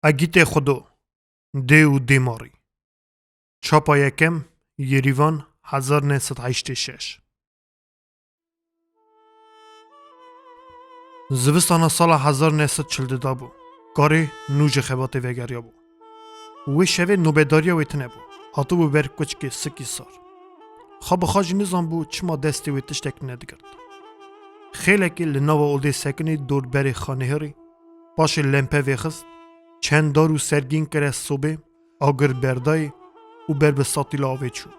اگیت خودو دی و دیماری چاپا یکم یریوان 1986 زوستانا سال 1942 بو کاری نوج خبات وگریا بو وی شوه نوبداریا ویتنه بو هاتو بو بر کچکی سکی سار خواب خاجی نظام بو چما دستی وی تشتک ندگرد خیلی که لناو اولده سکنی دور بری خانه هری باش لمپه ویخست چند دارو سرگین کره صبح آگر بردای و بر به ساطیل آوه چو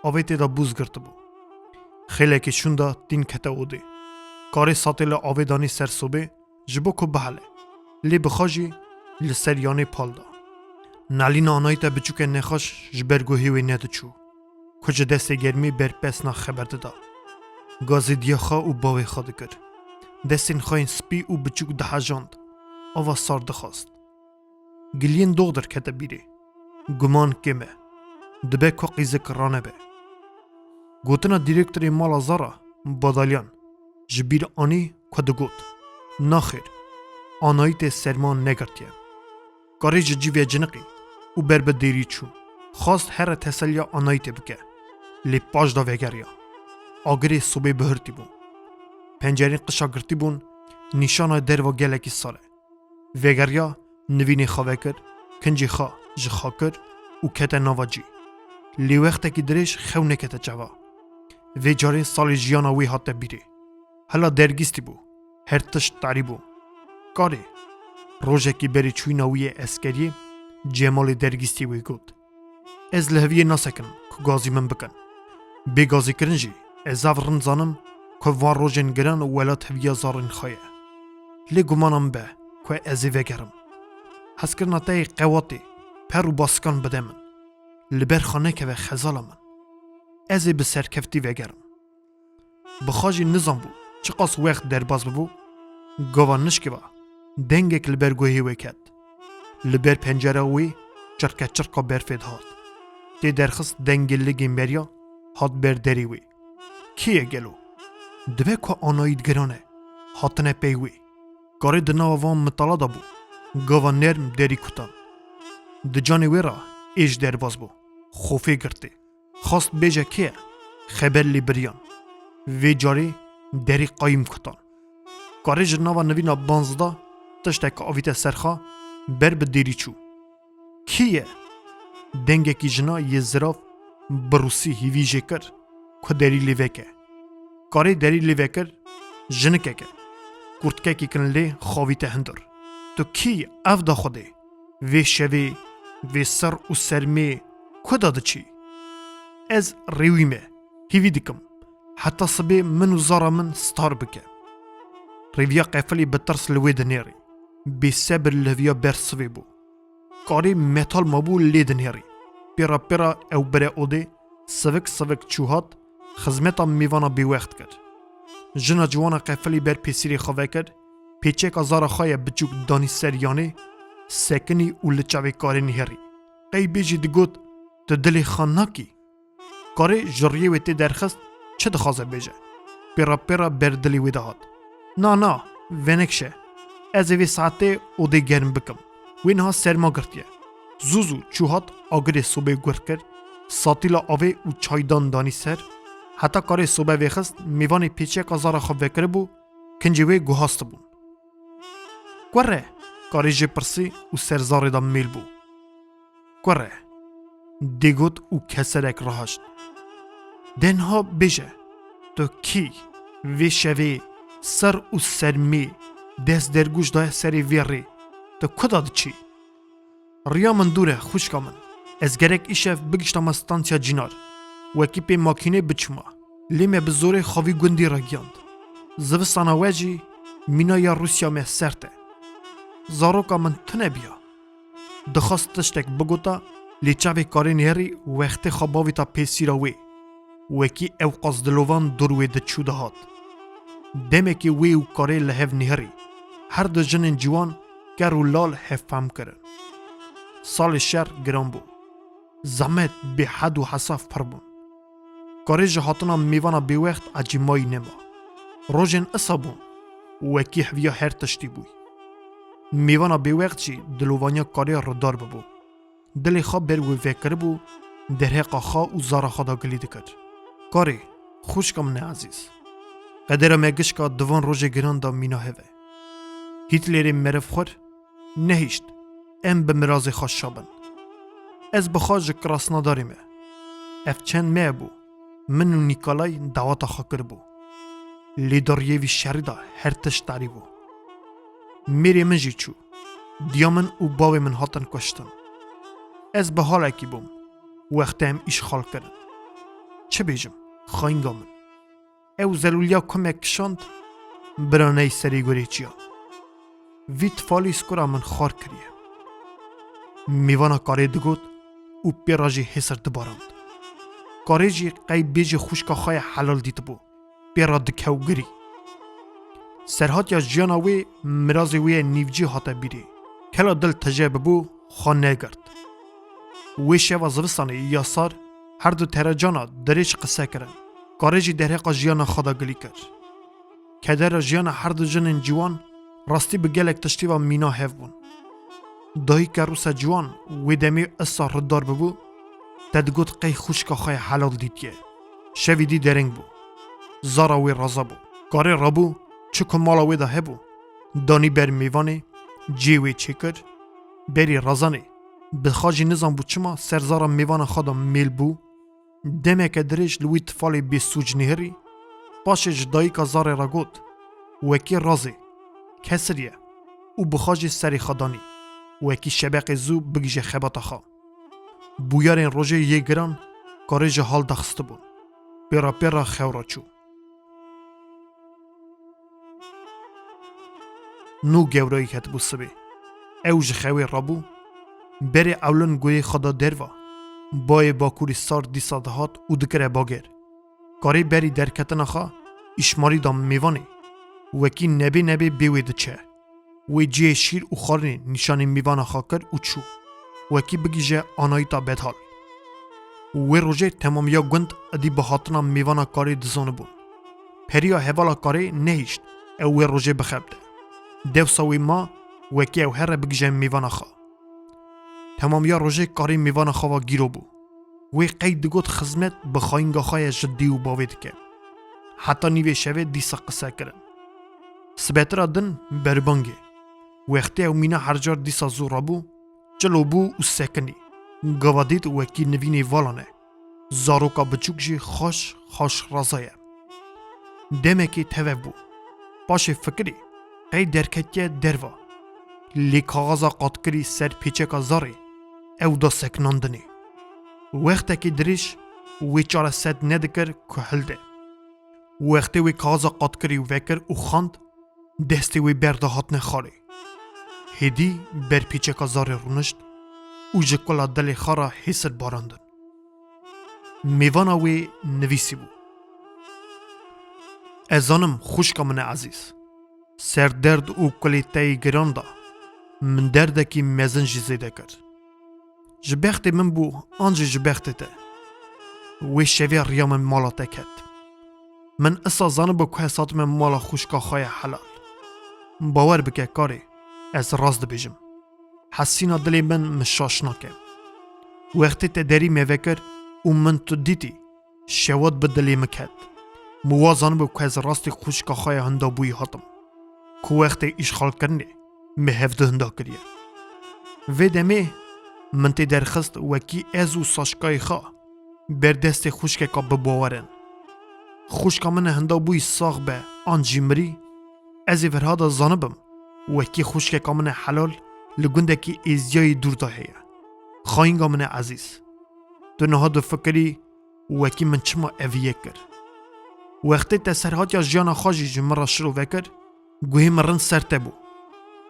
آوه تیدا بوز گرد بو خیلی که شوندا دین کتا اوده کاری ساطیل آوه دانی سر صبح جبو که بحله لی بخاجی لسر یانه پال دا نالین آنایی تا بچو که نخاش جبرگوهی وی ندو چو کج دست گرمی بر پسنا خبرده دا گازی دیا خواه و باوی خواه دکر دستین خواهین سپی و بچوک ده جاند آوا سار دخواست گلین دوغ در کتا بیره گمان کمه دبه که قیزه کرانه به گوتنا دیرکتری مالا زارا بادالیان جبیر آنی کده گوت ناخیر آنایی ته سرمان نگرتیه کاری جیوه جنقی و بر به دیری چون خواست هر تسلیا آنایی ته بکه لی پاش دا وگریا آگری صبح بهرتی بون پنجرین قشا گرتی بون نیشان در و گلکی ساله وگریا نوینی خواه کر کنجی خواه جخوا کر و کتا نوا جی لی وقتا کی درش خونه کتا جوا وی جاره سال جیانا وی حتی بیره هلا درگیستی بو هر تشت تاری بو کاری روژه کی بری چوینا وی اسکری جمال درگیستی وی گود از لحویه ناسکن که گازی من بکن بی گازی کرنجی از اورن زانم که وان روژن گرن و ولات هویه زارن خواهی لی گمانم به که ازی وگرم حس کرنا تای قواتی پر و باسکان بده من لبر خانه که و خزال من ازی به سرکفتی وگرم بخاجی نظام بو چقاس وقت در باز ببو گوان نشکی با دنگک لبر گوهی وکد لبر پنجره وی چرکه چرکا برفید هات تی درخست دنگ لگیم بریا هات بر دری وی کیه گلو دوه که آنایید گرانه هاتنه پی وی کاری دنا وان مطالا دا بو گاوا نرم دری کتان دجانی وی را ایش در باز بو خوفی گرتی خواست بیجه که خبر لی بریان وی جاری دری قایم کتان کاری جناوا نوینا بانزدا تشتک آویت سرخا بر به دیری چو کیه دنگه کی جنا یه زراف بروسی هیویجه کر که دری لیوه که کاری دری لیوه کر جنکه که کرتکه کی کن لی خواویت هندر تو کی اف دا خوده وی شوی وی سر و سرمی کدا دا چی از ریویمه هیوی دکم حتی صبی من و زارا من ستار بکه ریویا قفلی بترس لوی دنیری بی سبر لویا برسوی بو کاری متال مبو لی دنیری پیرا پیرا او بره اوده سوک چوهات خزمتا میوانا بی وقت کرد جنا جوانا قفلی بر پیسیری خواه کرد پیچه که زارا خواه بچوک دانی سریانه سکنی و لچاوی کاری نهری قی بیجی دگوت تو دلی خان ناکی کاری جریه ویتی درخست چه دخوازه بیجه پیرا پیرا بر دلی ویده هاد نا ونکشه از وی ساعته اوده گرم بکم وینها سرما گرتیه زوزو چوهات آگری صبح گر کرد ساتیلا آوه و چایدان دانی سر حتی کاری صبح ویخست میوانی پیچه که زارا خواب وکره بو کنجی وی گوهاست بون کوره کاری جی پرسی و سرزاری دا میل بو کوره دیگوت و کسرک راهشت دنها بیجه تو کی وی شوی سر و سرمی دست درگوش دای سری ویری تو کداد چی ریا من دوره خوشکا من از گرک ایشف بگشتم استانسیا جینار وکی پی ماکینه بچما لیمه بزوره خواهی گندی را گیاند زوستانا وجی مینا یا روسیا مه سرته زاروکا من تنه بیا دخواست تشتک بگوتا لیچاوی کاری نهری وقت خواباوی تا پیسی را وی وکی او قصدلوان دروی ده چوده هات دمه که وی و کاری لحف نهری هر دو جنین جوان گر و لال حفم کرن سال شهر گران بو زمت به حد و حصاف پر بون کاری جهاتنا میوانا بی وقت عجیمایی نما روژن اصا بون وکی حویا هر تشتی بوی میوانا بیوقت چی دلوانیا کاری ردار ببو. دلی خواب بر و فکر بو درهق خا و زارا خدا گلید کرد. کاری خوشکم نه عزیز. قدر مگش که دوان روز گران دا مینا هوا. هیتلر مرف خور نهیشت. ام به مراز خوش شابن. از بخواج کراس نداریم. اف چند مه بو. من و نیکالای دعوت خاکر بو. لیدریوی شریدا هر تشتاری بو. میری من جی چو. دیامن و باوی من هاتن کشتن. از به حال اکی بوم. وقتی هم اشغال کردن. چه بیجم؟ خاینگا من. او زلولیا کمک کشاند برانه سری گوری چیا. ویت فالی سکورا من خار کریه. میوانا کاری دگود و پیراجی حسر دباراند. کاری جی قی بیجی خوشکا خای حلال دیت بو. پیرا دکهو گری. سرحات یا جیانا وی مرازی وی نیوجی حتا بیری. کلا دل تجربه بو خانه گرد. وی شوا زوستانی یا سار هر دو تراجانا دریش قصه کرن. کاری جی درهقا جیانا خدا گلی کرد. کدر جیانا هر دو جنن جوان راستی به گلک تشتی و مینا هف بون. دایی که روسا جوان وی دمی اصا ردار ببو تدگود قی خوشکا خواهی حلال دیدیه. شویدی درنگ بو. زارا وی رازا بو. کاری رابو چکو مالا وی ده هبو. دانی بر میوانه جیوی چکر بری رازانه. بخاجی نظام بو چما سرزارا میوان خدا میل بو. دمه که درش لوی تفالی بی سوج نهری پاشش دایی که زار را گود وکی رازه کسریه او بخاجی سری خدانی وکی شبق زو بگیجه خبات خوا بویارین روژه یه گران کارج حال دخست بون پیرا پیرا خورا چو نو گورایی کت بو سبی اوج خوی رابو بری اولن گوی خدا دروا بای باکوری سار دیسا دهات او دکره باگر کاری بری درکتن خوا اشماری دام میوانی وکی نبی بیوید چه وی جه شیر و خارنی نشانی میوان خاکر و چو وکی بگیجه آنایی تا بدحال وی روژه تمام یا گند ادی بخاطنا میوان کاری دزانه بون پریا حوالا کاری نهیشت او وی روژه بخبده دیو ساوی ما وکی او هر بگیجه میوان خوا تمام یا روژه کاری میوان خوا گیرو بو وی قید گود خزمت بخواینگا خای جدی و باوید که حتی نیوی شوه دیسا قصه کرن سبترا دن بربانگه وقتی او مینا هر جار دیسا زورا بو چلو بو و سکنی گوادید وکی نوینی والانه زاروکا بچوک جی خوش رازایه دمه که توه بو باش فکری قید درکتیه دروا لی کاغازا قاتکری سر پیچه که زاره او دا سکناندنی وقتی که دریش وی چاره سد ندکر که هلده وقتی وی کاغازا قاتکری وکر او خاند دستی وی برده هات نخاره هدی بر پیچه که زاره رونشت او جکولا دل خارا حسر باراندن میوانا وی نویسی بو ازانم خوشکا من عزیز سر درد او کلی تایی گران دا من درده کی مزن جی زیده کرد جبخت من بو آنجا جبخت ته وی شوی ریا من مالا تکت من اصا زانه با که حسات من مالا خوشکا خواهی حلال باور بکه کاری از راز ده بیجم حسینا دلی من مشاش ناکه وقتی ته داری میوکر و من تو دیتی شواد به دلی مکد موازانه با که از راستی خوشکا خواهی هندا بوی هاتم که وقتی اشغال کرنه مهفده هندا کریه و دمه من تی درخست وکی ازو ساشکای خواه بردست خوشکا که بباورن خوشکا من هندا بوی ساغ به آنجی مری ازی فرهادا زانبم وکی خوشکا من حلال لگنده کی ازیای دور دا هیا خواهینگا من عزیز تو نهاد فکری وکی من چما اویه کر وقتی تسرحات یا جانا خواجی جمرا شروع وکر گوهی مرن سرته بو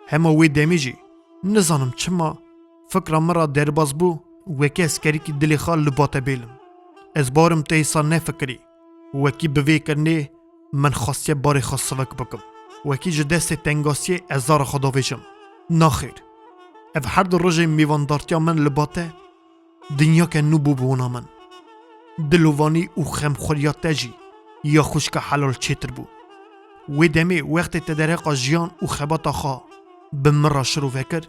همه وی دمیجی نزانم چما فکر مرا درباز بو وکی اسکری کی دلی خال لباته بیلم از بارم تیسا نفکری وکی بوی کرنه من خاصیه باری خاصوک بکم وکی جدست تنگاسی ازار خدا ویجم ناخیر اف هر دو روژه میواندارتیا من لباته دنیا که نو بو بونا من دلوانی او خمخوریا تجی یا خوشک حلال چیتر بو وی دمی وقت تدرق جیان او خباتا خواه بمرا شروع فکر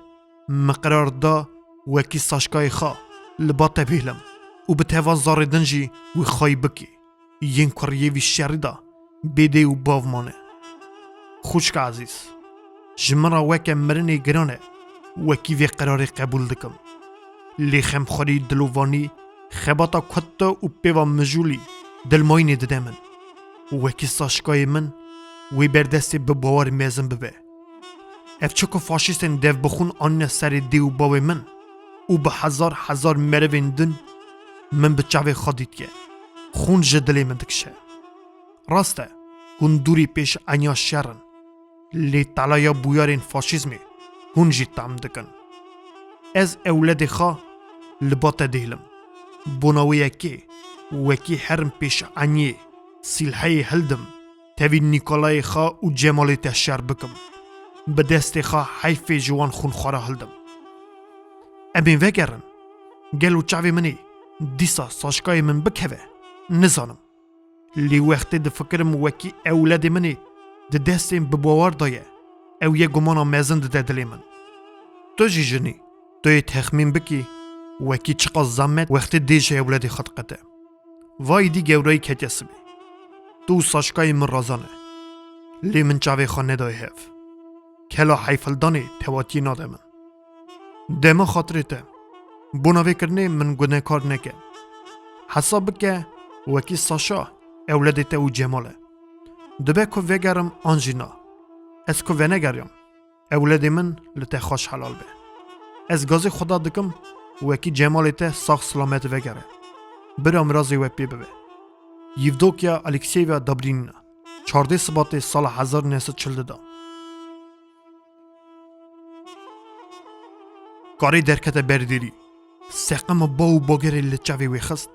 مقرار دا وکی ساشکای خا لبات بیلم و به توا زاردن جی و خای بکی ین کریوی شری دا بیده و باو مانه. خوشک عزیز جمرا وکه مرنی گرانه وکی وی قرار قبول دکم لی خمخوری دلووانی خباتا کتا و پیوا مجولی دلماینی دده من وکی ساشکای من وی بردستی به باور میزن ببه اف چکو فاشیستن دیو بخون آن سر دیو باوی من او به هزار مروین دن من به چاوی خودید که خون جدلی من دکشه راسته هون دوری پیش انیا شرن لی تلایا بویارین فاشیزمی هون جی تام دکن از اولاد خوا لبات دیلم بوناوی که وکی هرم پیش انیه سیلحی هلدم تاوی نیکولای خوا و جمالی تشار بکم به دست خوا حیف جوان خون خورا هلدم امین وگرن گلو چاوی منی دیسا ساشکای من بکوه نزانم لی وقتی ده فکرم وکی اولاد منی ده دستیم بباور دایه او یه گمانا میزن ده دلی من تو جی جنی تو یه تخمین بکی وکی چقا زمت وقتی دیجه اولادی خود قطع وای دی گورایی کتیس بی تو ساشکای من رازانه لی من چاوی خانه دای هف کلا حیفل دانی تواتی ناده من دما خاطری ته بوناوی کرنه من گناه کار نکه حساب که وکی ساشا اولادی ته او جماله دبه که وگرم آنجینا از که ونگریم اولادی من لته خوش حلال به از گازی خدا دکم وکی جمالی ته ساخ سلامت وگره برام رازی وپی ببه یفدوکیا الکسیویا دابرینینا 14 سبات سال 1942 کاری درکت بردیری سقم با و باگری لچاوی ویخست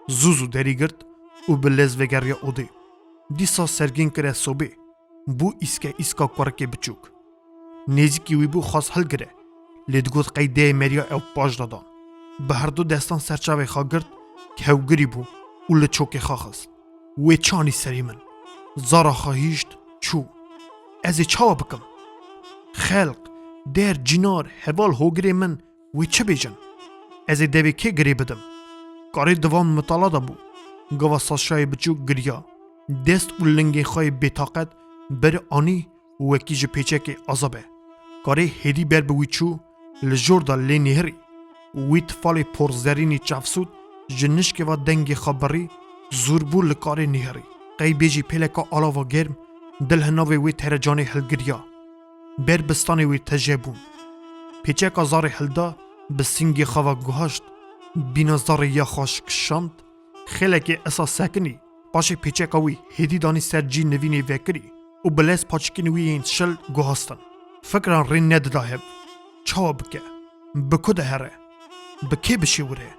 زوزو دری گرد و بلز وگریا اوده دیسا سرگین کره صوبه بو ایسکا کارکی بچوک نیزیکی وی بو خواست حل گره لیدگوت قیده مریا او پاش دادان به هر دو دستان سرچاوی خواه گرد که او گری بو و لچوکی خواه خست وی چانی سری من زارا خواهیشت چو ازی چاوا بکم خلق در جنار حوال هوگری من وی چه بیجن ازی دوی که گری بدم کاری دوام مطالعه دا بو گوا ساشای بچوک گریا دست و لنگی خواه بیتاقت بر آنی وکی جه پیچه که عذابه کاری هیدی بر بوی چو لجور دا لی نهری وی تفال پرزرینی چفسود جنش که و دنگی خبری زور بو لکاری نهری قی بیجی پیلکا آلاوا گرم دل هناوی وی ترجانی هلگریا بر بستانی وی تجیبون پیچه که زار هلدا بسینگی خواه گوهاشت بینا زار یا خوش کشاند خیلی که اساس سکنی باشه پیچه که وی هیدی دانی سر جی نوینی وکری و بلیس پاچکین وی این شل گوهاستن فکران رین ندده هب چاوا بکه بکو ده هره بکه بشی وره